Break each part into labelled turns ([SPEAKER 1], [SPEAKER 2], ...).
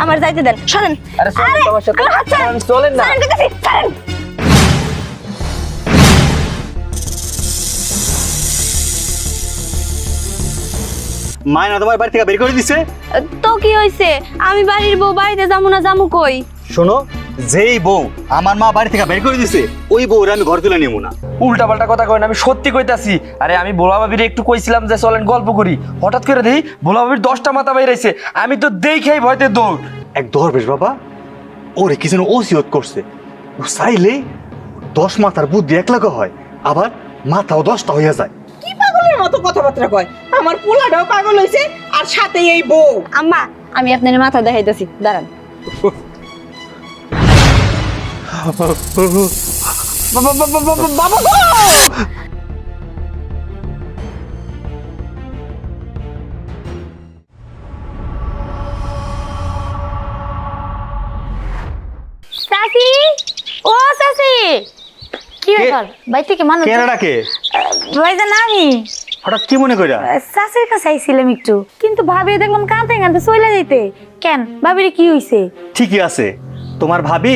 [SPEAKER 1] আমার যাইতে দেন শুনেন
[SPEAKER 2] আরে চলেন তোমার সাথে চলেন না
[SPEAKER 3] মায়না তোমার বাড়ি থেকে বের করে দিছে।
[SPEAKER 1] তো কি হইছে আমি বাড়ির বউ বাড়িতে যাবো না যাবো কই
[SPEAKER 3] শোনো, যেই বউ আমার মা বাড়ি থেকে বের করে দিছে ওই বউর আমি ঘর তুলে নেবো না।
[SPEAKER 2] উল্টা পাল্টা কথা কই না, আমি সত্যি কইতাছি। আরে আমি ভোলা ভাবির একটু কইছিলাম যে চলেন গল্প করি, হঠাৎ করে দেই ভোলা ভাবির 10টা মাথা বাইরেছে। আমি তো দেখেই ভয়তে দৌড়।
[SPEAKER 3] এক দরবেশ বাবা ওরে কি যেন ওসিয়ত করছে, ও চাইলে 10 মাথার বুদ্ধি এক লাগা হয়, আবার মাথাও 10টা হইয়া যায়।
[SPEAKER 4] কি পাগলের মতো কথাবার্তা কয়? আমার পোলাটাও পাগল হইছে আর সাথে এই বউ।
[SPEAKER 1] আম্মা আমি আপনার মাথা দেখাইতেছি দাঁড়ান
[SPEAKER 4] বাবা গো!
[SPEAKER 1] চাচি ও চাচি কি ব্যাপার ভাই থেকে মানুষ
[SPEAKER 3] কেনাডাকে
[SPEAKER 1] ভাইজান আমি
[SPEAKER 3] হঠাৎ কি মনে কইরা?
[SPEAKER 1] চাচির কাছে আইছিলাম একটু, কিন্তু ভাবি দেখলাম কাঁদতে কাঁদতে চলে যাইতে। কেন ভাবির কি হইছে?
[SPEAKER 3] ঠিকই আছে, তোমার ভাবি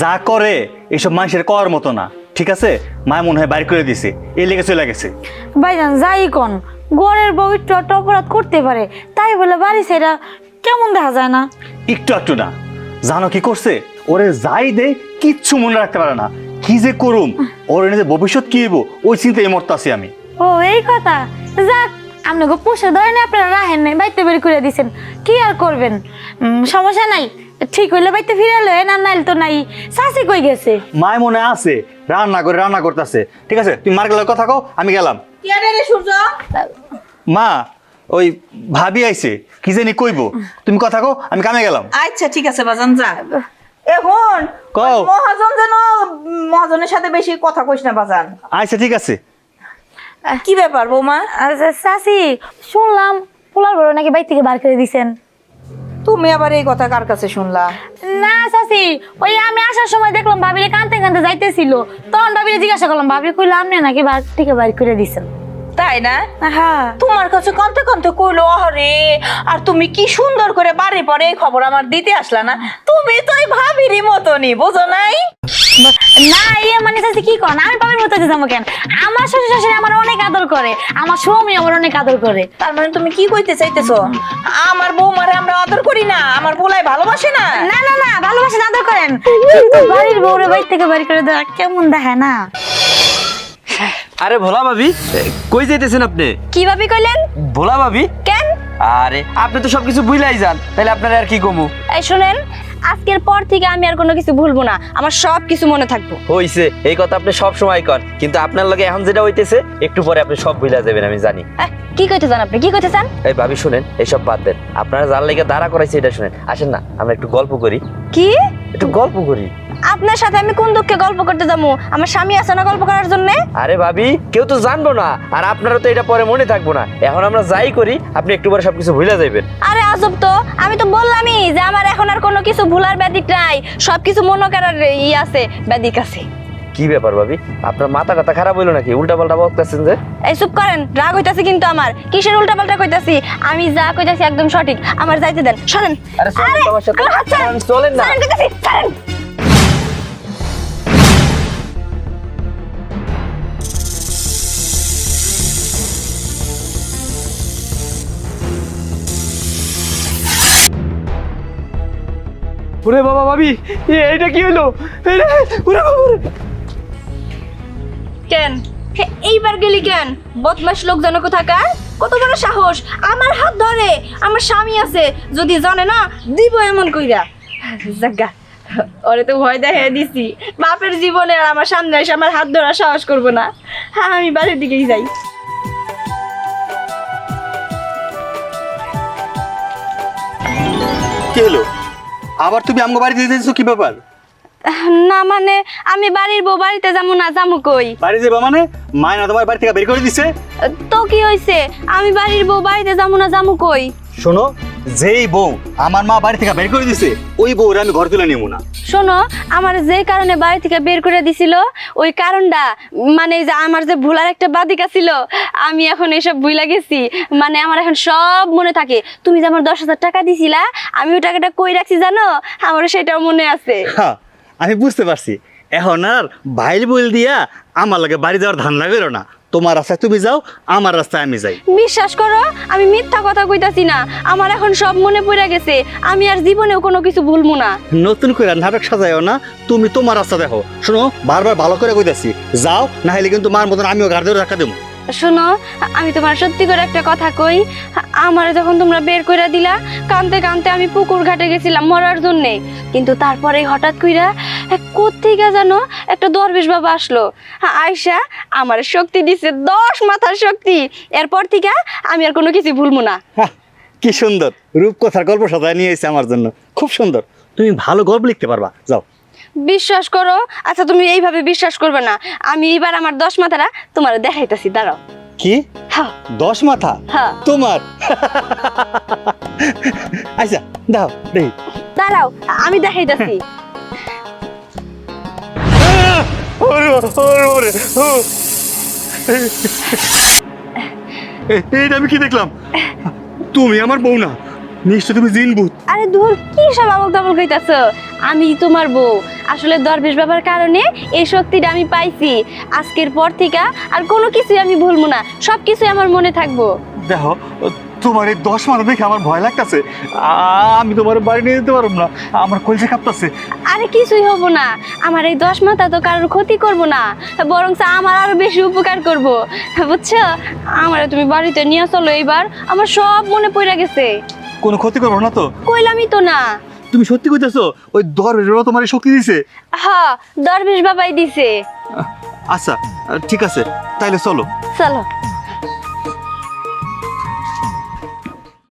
[SPEAKER 3] যা করে এইসব মানুষের করার মতো না, ঠিক আছে? মায় মনে হয় বাইর করে দিছে, এই লেগে চলে গেছে।
[SPEAKER 1] ভাইজান যাই কোন গড়ের বউ একটু একটা অপরাধ করতে পারে, তাই বলে বাড়ি সেটা কেমন দেখা যায় না?
[SPEAKER 3] একটু একটু না, জানো কি করছে? ওরে যাই দে কিচ্ছু মনে রাখতে পারে না, কি যে করুম, ওর এনে যে ভবিষ্যৎ কি হইব ওই চিন্তায় মরতে আছি আমি।
[SPEAKER 1] ও এই কথা, যাক আপনাকে পুষে ধরে না আপনারা রাহেন নাই, বাইতে বের করে দিছেন, কি আর করবেন। সমস্যা নাই, ঠিক হইলে বাইতে ফিরে এলো, না নাইল তো নাই। চাচি কই গেছে?
[SPEAKER 3] মায় মনে আছে রান্না করতেছে। ঠিক আছে তুমি মার গেলে কথা কও, আমি গেলাম।
[SPEAKER 4] কি আরে রে সূর্য?
[SPEAKER 3] মা ওই ভাবি আইছে, কি জানি কইবো, তুমি কথা কও, আমি কামে গেলাম।
[SPEAKER 4] আচ্ছা ঠিক আছে বাজান যা। এখন
[SPEAKER 3] কও।
[SPEAKER 4] মহাজন যেন মহাজনের সাথে বেশি কথা কইস না বাজান।
[SPEAKER 3] আচ্ছা ঠিক আছে।
[SPEAKER 4] কি ব্যাপার বৌমা?
[SPEAKER 1] চাচি শুনলাম পোলার বড় নাকি বাইর থেকে বার করে দিছেন।
[SPEAKER 4] তুমি আবার এই কথা কার কাছে শুনলা?
[SPEAKER 1] না চাচি, ওই আমি আসার সময় দেখলাম ভাবিরে কাঁদতে কাঁদতে যাইতেছিল, তখন ভাবিরে জিজ্ঞাসা করলাম, ভাবি কইলো আপনি নাকি বার থেকে বার করে দিছেন।
[SPEAKER 4] তাই না?
[SPEAKER 1] হ্যাঁ
[SPEAKER 4] তোমার কাছে কানতে কানতে কইলো আরে, আর তুমি কি সুন্দর করে বাড়ি পরে এই খবর আমার দিতে আসলা না? তুমি তো এই ভাবিরই মতনই, বুঝো নাই?
[SPEAKER 1] না ইয়ে মানে চাচি কি কন, আমি ভাবির মতো যাবো কেন? আমার শ্বশুর শাশুড়ি আমার অনেক আদর করে, আমার স্বামী আমার অনেক আদর করে।
[SPEAKER 4] তার মানে তুমি কি কইতে চাইতেছো? আমার বৌমারে আমরা আদর করি না, আমার বউলাই ভালোবাসে না?
[SPEAKER 1] না না না ভালোবাসেন আদর করেন, কিন্তু বাড়ির বউরে বাইর থেকে বাড়ি করে দেওয়া কেমন দেখায় না?
[SPEAKER 2] আরে ভোলা ভাবি কই যাইতেছেন আপনি?
[SPEAKER 1] কি ভাবি কইলেন?
[SPEAKER 2] ভোলা ভাবি?
[SPEAKER 1] কেন?
[SPEAKER 2] আরে আপনি তো সবকিছু ভুলাই যান, তাহলে আপনার আর কি কমু?
[SPEAKER 1] এই শুনেন, আজকের পর থেকে আমি আর কোনো কিছু ভুলবো না, আমার সব কিছু মনে থাকবো।
[SPEAKER 2] হইছে, এই কথা আপনি সব সময় কর, কিন্তু আপনার লগে এখন যেটা হইতেছে একটু পরে আপনি সব ভুলা যাবেন, আমি জানি।
[SPEAKER 1] কি কইতে চান আপনি, কি কইতে চান?
[SPEAKER 2] এই ভাবি শুনেন, এইসব বাদ দেন, আপনারা যার লেগে দাঁড়া করাইছে এটা শুনেন। আসেন না আমরা একটু গল্প করি।
[SPEAKER 1] কি?
[SPEAKER 2] একটু গল্প করি।
[SPEAKER 1] আপনার সাথে আমি কোন দুঃখে গল্প করতে যাবো? আমার স্বামী আছে না গল্প করার জন্য?
[SPEAKER 2] আরে ভাবি কেউ তো জানবো না, আর আপনারও তো এটা পরে মনে থাকবো না। এখন আমরা যাই করি, আপনি একটু পরে সবকিছু ভুলে যাবেন।
[SPEAKER 1] আরে আজব তো, আমি তো বললামই যে আমার এখন আর কোনো কিছু ভুলার ব্যাধিক নাই, সবকিছু মনে করার আছে, ব্যাধিক আছে।
[SPEAKER 2] কি ব্যাপার ভাবি, আপনার মাথা টাথা খারাপ হইলো নাকি? উল্টা পাল্টা বলতেছেন যে?
[SPEAKER 1] এই চুপ করেন, রাগ হইতাছে কিন্তু আমার। কিসের উল্টা পাল্টা কইতাছি? আমি যা কইতাছি একদম সঠিক, আমার যাইতে দেন। শুনেন
[SPEAKER 2] আরে চলেন তোমার সাথে চলেন না। ওরে বাবা ভাবি, এইটা কি হলো? ওরে বাবা
[SPEAKER 1] কেন এইবার গেলি কেন? বদমাশ লোক যেন কোথাকার, কত বড় সাহস আমার হাত ধরে? আমার স্বামী আছে, যদি জানে না দিব এমন কইরা। জাগা ওরে তো ভয় দেখিয়ে দিছি, বাপের জীবনে আর আমার সামনে এসে আমার হাত ধরার সাহস করবো না। হ্যাঁ আমি বাড়ির দিকেই যাই।
[SPEAKER 3] কি হলো আবার তুমি আমগো বাড়িতে যেতেছো, কি ব্যাপার?
[SPEAKER 1] না মানে আমি বাড়ির বউ বাড়িতে যাবো না, যাবো কই?
[SPEAKER 3] বাড়ি যাবা মানে? মায়না তোমার বাড়ি থেকে বের করে দিছে।
[SPEAKER 1] তো কি হইছে? আমি বাড়ির বউ বাড়িতে যাবো না, যাবো কই?
[SPEAKER 3] শোনো, যেই বউ আমার মা বাড়ি থেকে বের করে দিছে ওই বউরে আমি ঘর তুলে নেব না।
[SPEAKER 1] শোনো, আমার যে কারণে বাড়ি থেকে বের করে দিছিল ওই কারণটা মানে যে আমার যে ভুলার একটা বাদিকা ছিল, আমি এখন এসব ভুলা গেছি। মানে আমার এখন সব মনে থাকে। তুমি যে আমার 10,000 টাকা দিছিলা, আমি ওই টাকাটা কই রাখছি জানো? আমার সেটাও মনে আছে।
[SPEAKER 3] হ্যাঁ, আমি বুঝতে পারছি। এখন আর ভাইল বইল দিয়া আমার লাগে বাড়ি যাওয়ার ধান লাগেরো না। তোমার রাস্তায় তুমি যাও, আমার রাস্তায় আমি যাই।
[SPEAKER 1] বিশ্বাস করো, আমি মিথ্যা কথা কইতাছি না। আমার এখন সব মনে পড়ে গেছে। আমি আর জীবনেও কোনো কিছু ভুলবো না।
[SPEAKER 3] নতুন করে নাটক সাজাইও না, তুমি তোমার রাস্তা দেখো। শোনো, বারবার ভালো করে কইতাছি, যাও, না হলে কিন্তু মার মতন আমিও গাড়ি ধরে রাখা দেবো।
[SPEAKER 1] শোনো, আমি তোমার সত্যি করে একটা কথা কই। আমার যখন তোমরা বের করে দিলা, কানতে কানতে আমি পুকুর ঘাটে গেছিলাম মরার জন্যে। কিন্তু তারপরে হঠাৎ কইরা কোত্থেকে জানো একটা দরবেশ বাবা আসলো। আয়সা আমার শক্তি দিছে, 10 মাথার শক্তি। এরপর থেকে আমি আর কোনো কিছু ভুলবো না।
[SPEAKER 3] হ্যাঁ, কি সুন্দর রূপকথার গল্প সাজায় নিয়ে এসেছে আমার জন্য, খুব সুন্দর। তুমি ভালো গল্প লিখতে পারবা, যাও।
[SPEAKER 1] বিশ্বাস করো। আচ্ছা, তুমি এইভাবে বিশ্বাস করবে না। আমি এবার আমার 10 মাথাটা তোমার দেখাইতাছি, দাঁড়াও।
[SPEAKER 3] কি
[SPEAKER 1] হ্যাঁ
[SPEAKER 3] 10 মাথা
[SPEAKER 1] হ্যাঁ
[SPEAKER 3] তোমার? আচ্ছা দাও দেখি।
[SPEAKER 1] দাঁড়াও, আমি দেখাইতাছি।
[SPEAKER 3] এইটা আমি কি দেখলাম? তুমি আমার বউ না, নিশ্চয় তুমি জিন ভূত।
[SPEAKER 1] আরে দূর, কি সব আবল তাবল কইতাছো? আমি তোমার বউ। আসলে দরবেশ বাবার কারণে এই শক্তিটা আমি পাইছি। আজকের পর থেকে আর কোনো কিছুই আমি ভুলবো না, সব কিছুই আমার মনে থাকবো।
[SPEAKER 3] দেখো, তোমার এই 10 মাথা দেখে আমার ভয় লাগতেছে। আমি তোমার বাড়ি নিয়ে যেতে পারবো না, আমার কলজে কাঁপতাছে।
[SPEAKER 1] আরে কিছুই হবো না। আমার এই 10 মাথা তো কারোর ক্ষতি করবো না, বরং আমার আরো বেশি উপকার করবো, বুঝছো? আমার তুমি বাড়িতে নিয়ে চলো এইবার। আমার সব মনে পড়ে গেছে।
[SPEAKER 3] কোনো ক্ষতি করবো না তো?
[SPEAKER 1] কইলামই তো না।
[SPEAKER 3] তুমি সত্যি কইতেছো? ওই দরবেশরা তোমার এই শক্তি দিছে?
[SPEAKER 1] হ্যাঁ, দরবেশ বাবাই দিছে।
[SPEAKER 3] আচ্ছা ঠিক আছে, তাইলে চলো।
[SPEAKER 1] চলো।